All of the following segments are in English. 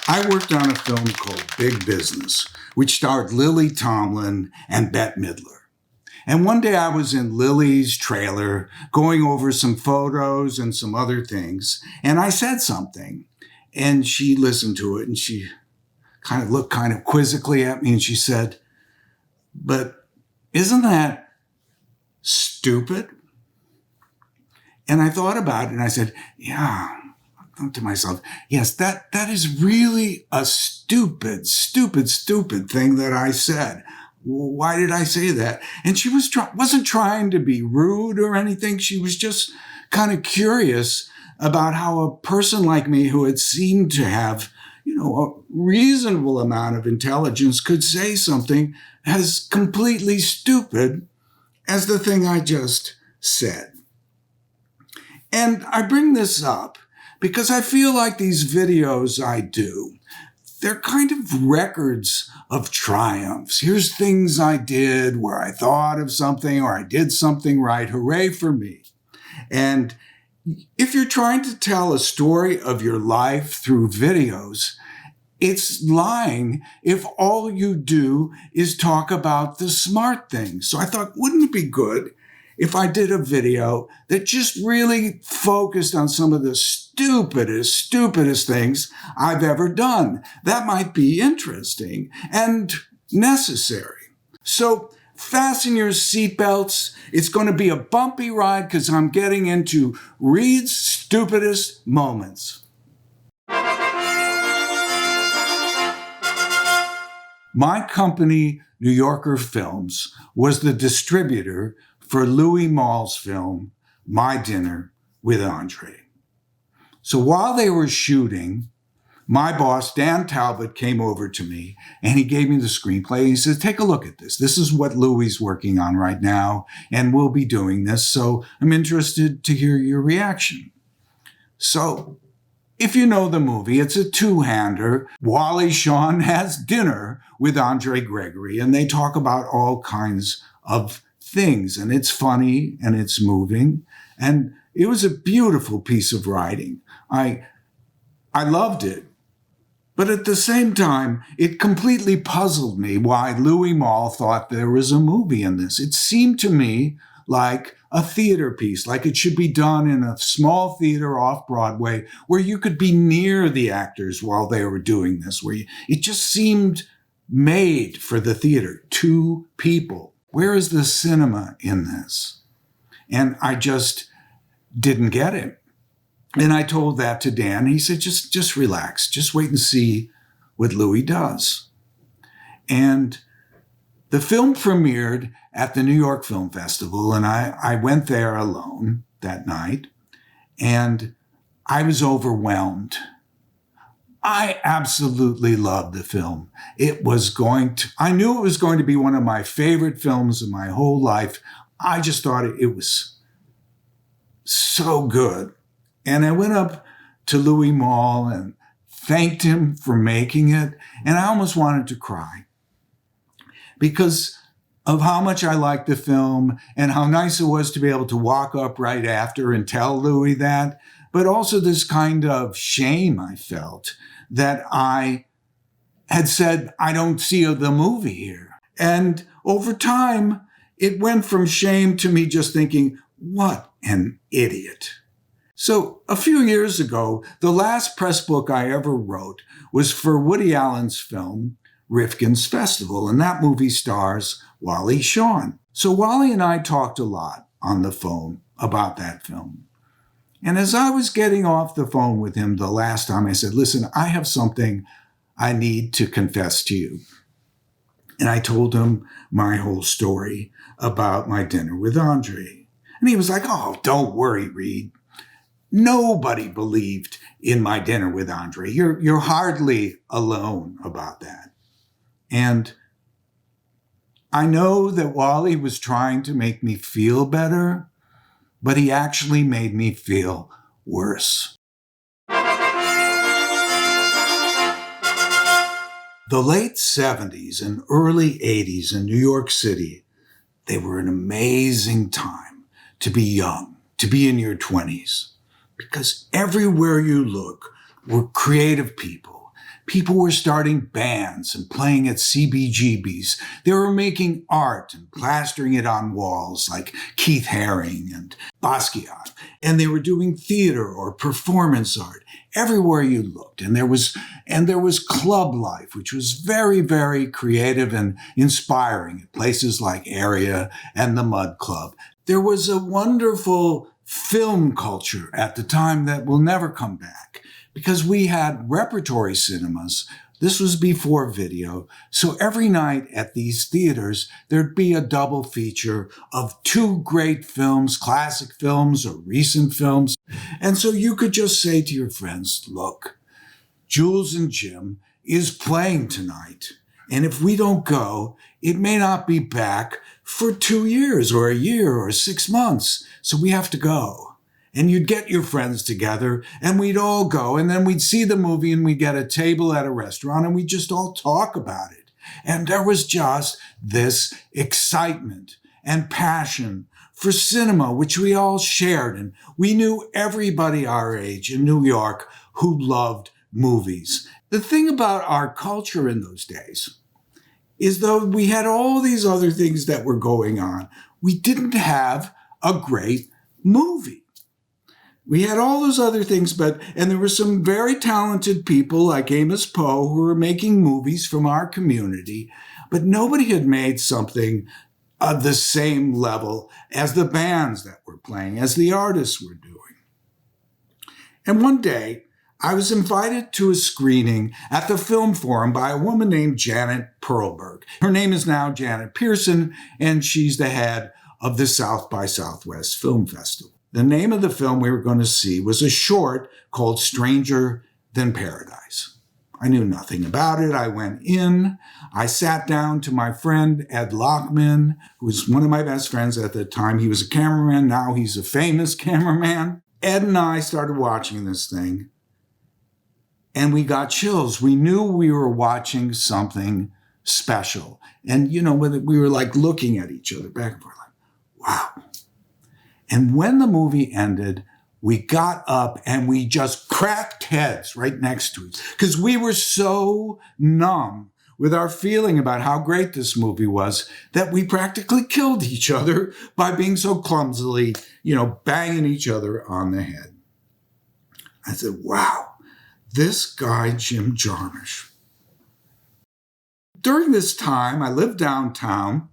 I worked on a film called Big Business, which starred Lily Tomlin and Bette Midler. And one day I was in Lily's trailer going over some photos and some other things, and I said something, and she listened to it, and she kind of looked kind of quizzically at me, and she said, "But isn't that stupid?" And I thought about it, and I said, yeah. I thought to myself, yes, that is really a stupid thing that I said. Why did I say that? And she wasn't trying to be rude or anything. She was just kind of curious about how a person like me, who had seemed to have, a reasonable amount of intelligence, could say something as completely stupid as the thing I just said. And I bring this up because I feel like these videos I do, they're kind of records of triumphs. Here's things I did where I thought of something or I did something right. Hooray for me. And if you're trying to tell a story of your life through videos, it's lying if all you do is talk about the smart things. So I thought, wouldn't it be good if I did a video that just really focused on some of the stupidest things I've ever done? That might be interesting and necessary. So fasten your seatbelts. It's going to be a bumpy ride because I'm getting into Reed's stupidest moments. My company, New Yorker Films, was the distributor for Louis Malle's film, My Dinner with Andre. So while they were shooting, my boss, Dan Talbot, came over to me and he gave me the screenplay. He said, take a look at this. This is what Louis is working on right now, and we'll be doing this. So I'm interested to hear your reaction. So if you know the movie, it's a two-hander. Wallace Shawn has dinner with Andre Gregory, and they talk about all kinds of things, and it's funny and it's moving, and it was a beautiful piece of writing. I loved it, but at the same time, it completely puzzled me why Louis Malle thought there was a movie in this. It seemed to me like a theater piece, like it should be done in a small theater off Broadway where you could be near the actors while they were doing this, it just seemed made for the theater, two people. Where is the cinema in this? And I just didn't get it. And I told that to Dan. He said, just relax. Just wait and see what Louis does. And the film premiered at the New York Film Festival, and I went there alone that night, and I was overwhelmed. I absolutely loved the film. I knew it was going to be one of my favorite films of my whole life. I just thought it was so good. And I went up to Louis Malle and thanked him for making it. And I almost wanted to cry because of how much I liked the film and how nice it was to be able to walk up right after and tell Louis that. But also this kind of shame I felt that I had said, I don't see the movie here. And over time, it went from shame to me just thinking, what an idiot. So a few years ago, the last press book I ever wrote was for Woody Allen's film, Rifkin's Festival, and that movie stars Wallace Shawn. So Wally and I talked a lot on the phone about that film. And as I was getting off the phone with him the last time, I said, listen, I have something I need to confess to you. And I told him my whole story about My Dinner with Andre. And he was like, oh, don't worry, Reed. Nobody believed in My Dinner with Andre. You're hardly alone about that. And I know that Wally was trying to make me feel better, but he actually made me feel worse. The late 70s and early 80s in New York City, they were an amazing time to be young, to be in your 20s, because everywhere you look were creative people People were starting bands and playing at CBGBs. They were making art and plastering it on walls like Keith Haring and Basquiat. And they were doing theater or performance art everywhere you looked. And there was club life, which was very, very creative and inspiring at places like Area and the Mud Club. There was a wonderful film culture at the time that will never come back because we had repertory cinemas. This was before video. So every night at these theaters, there'd be a double feature of two great films, classic films or recent films. And so you could just say to your friends, look, Jules and Jim is playing tonight. And if we don't go, it may not be back for 2 years or a year or 6 months. So we have to go. And you'd get your friends together and we'd all go and then we'd see the movie and we'd get a table at a restaurant and we'd just all talk about it. And there was just this excitement and passion for cinema, which we all shared. And we knew everybody our age in New York who loved movies. The thing about our culture in those days is though we had all these other things that were going on, we didn't have a great movie. We had all those other things, and there were some very talented people like Amos Poe who were making movies from our community, but nobody had made something of the same level as the bands that were playing, as the artists were doing. And one day, I was invited to a screening at the Film Forum by a woman named Janet Perlberg. Her name is now Janet Pearson, and she's the head of the South by Southwest Film Festival. The name of the film we were going to see was a short called Stranger Than Paradise. I knew nothing about it. I went in. I sat down to my friend Ed Lockman, who was one of my best friends at the time. He was a cameraman. Now he's a famous cameraman. Ed and I started watching this thing, and we got chills. We knew we were watching something special. And, we were like looking at each other back and forth like, wow. And when the movie ended, we got up and we just cracked heads right next to us because we were so numb with our feeling about how great this movie was that we practically killed each other by being so clumsily, banging each other on the head. I said, wow, this guy, Jim Jarmusch. During this time, I lived downtown.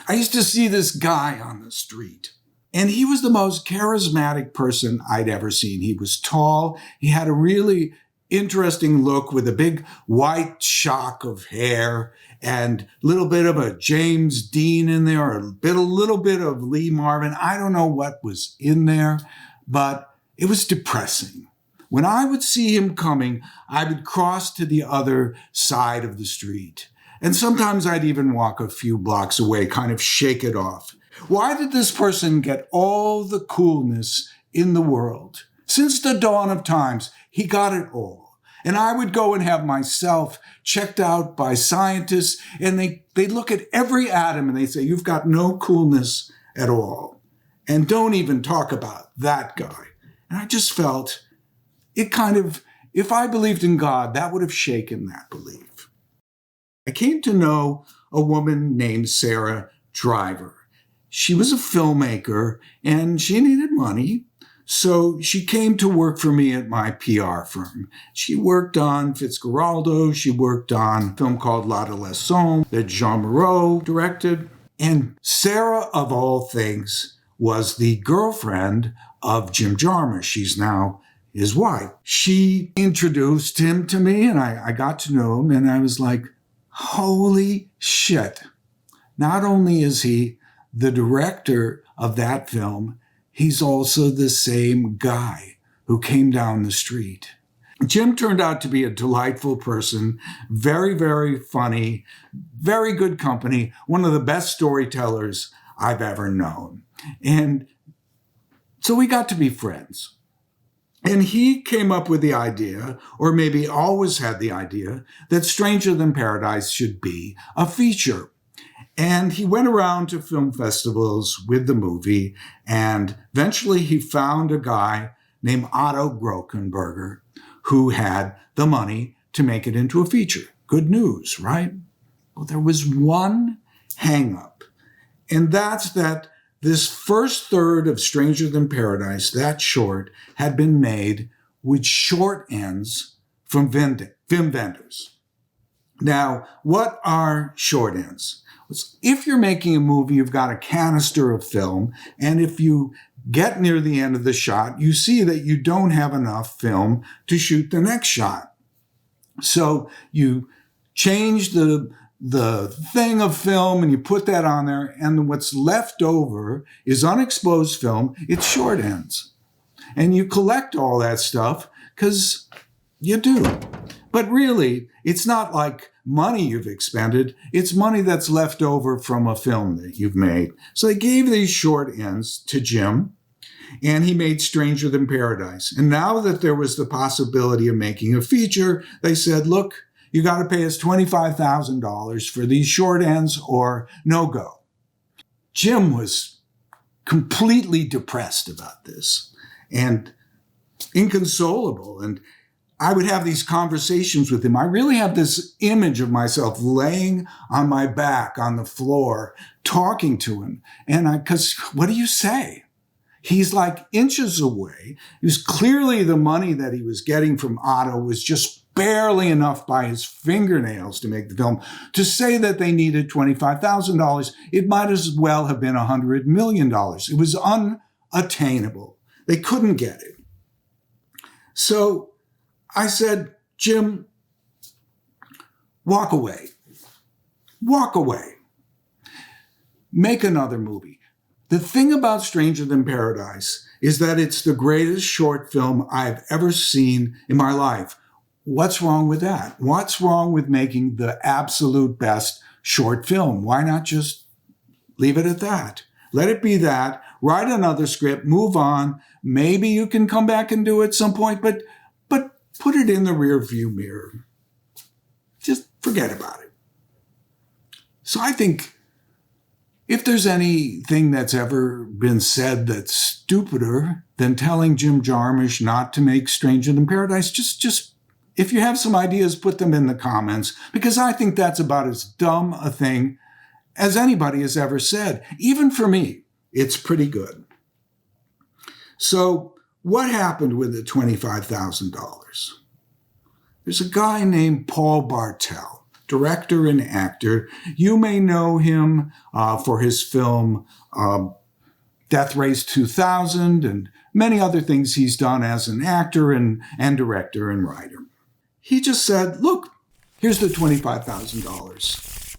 I used to see this guy on the street. And he was the most charismatic person I'd ever seen. He was tall. He had a really interesting look with a big white shock of hair and a little bit of a James Dean in there, a little bit of Lee Marvin. I don't know what was in there, but it was depressing. When I would see him coming, I would cross to the other side of the street. And sometimes I'd even walk a few blocks away, kind of shake it off. Why did this person get all the coolness in the world? Since the dawn of times, he got it all. And I would go and have myself checked out by scientists, and they look at every atom and they say, you've got no coolness at all. And don't even talk about that guy. And I just felt if I believed in God, that would have shaken that belief. I came to know a woman named Sara Driver. She was a filmmaker and she needed money. So she came to work for me at my PR firm. She worked on Fitzcarraldo. She worked on a film called L'Adolescent that Jean Moreau directed. And Sara, of all things, was the girlfriend of Jim Jarmusch. She's now his wife. She introduced him to me and I got to know him and I was like, holy shit. Not only is he the director of that film, he's also the same guy who came down the street. Jim turned out to be a delightful person, very, very funny, very good company, one of the best storytellers I've ever known. And so we got to be friends. And he came up with the idea, or maybe always had the idea, that Stranger Than Paradise should be a feature. And he went around to film festivals with the movie, and eventually he found a guy named Otto Grokenberger who had the money to make it into a feature. Good news, right? Well, there was one hang-up, and that's that this first third of Stranger Than Paradise, that short, had been made with short ends from Wim Wenders. Now, what are short ends? If you're making a movie, you've got a canister of film, and if you get near the end of the shot, you see that you don't have enough film to shoot the next shot. So you change the thing of film and you put that on there, and what's left over is unexposed film. It's short ends. And you collect all that stuff because you do. But really, it's not like money you've expended. It's money that's left over from a film that you've made. So they gave these short ends to Jim, and he made Stranger Than Paradise. And now that there was the possibility of making a feature, they said, look, you got to pay us $25,000 for these short ends or no go. Jim was completely depressed about this and inconsolable. And I would have these conversations with him. I really have this image of myself laying on my back on the floor, talking to him. And because what do you say? He's like inches away. It was clearly the money that he was getting from Otto was just barely enough by his fingernails to make the film. To say that they needed $25,000, it might as well have been $100 million. It was unattainable. They couldn't get it. So I said, Jim, walk away. Walk away. Make another movie. The thing about Stranger Than Paradise is that it's the greatest short film I've ever seen in my life. What's wrong with that? What's wrong with making the absolute best short film? Why not just leave it at that? Let it be that. Write another script, move on. Maybe you can come back and do it at some point, but put it in the rear view mirror. Just forget about it. So I think if there's anything that's ever been said that's stupider than telling Jim Jarmusch not to make Stranger Than Paradise, just if you have some ideas, put them in the comments, because I think that's about as dumb a thing as anybody has ever said. Even for me, it's pretty good. So what happened with the $25,000? There's a guy named Paul Bartel, director and actor. You may know him for his film Death Race 2000 and many other things he's done as an actor and director and writer. He just said, look, here's the $25,000.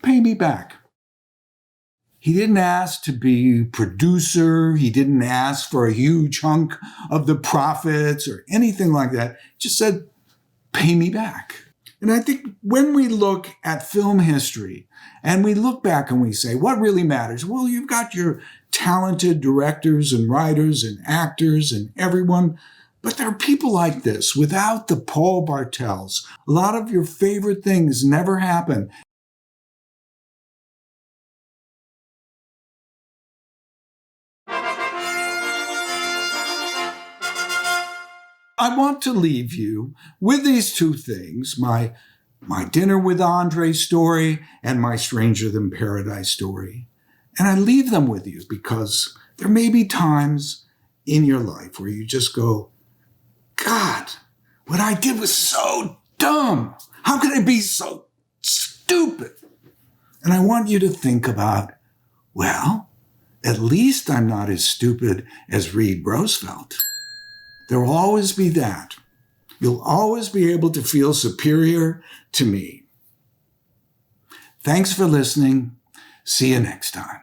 Pay me back. He didn't ask to be producer. He didn't ask for a huge hunk of the profits or anything like that. He just said, pay me back. And I think when we look at film history and we look back and we say, what really matters? Well, you've got your talented directors and writers and actors and everyone. But there are people like this. Without the Paul Bartels, a lot of your favorite things never happen. I want to leave you with these two things, my Dinner with Andre story and my Stranger Than Paradise story. And I leave them with you because there may be times in your life where you just go, God, what I did was so dumb. How could I be so stupid? And I want you to think about, well, at least I'm not as stupid as Reed Roosevelt. There will always be that. You'll always be able to feel superior to me. Thanks for listening. See you next time.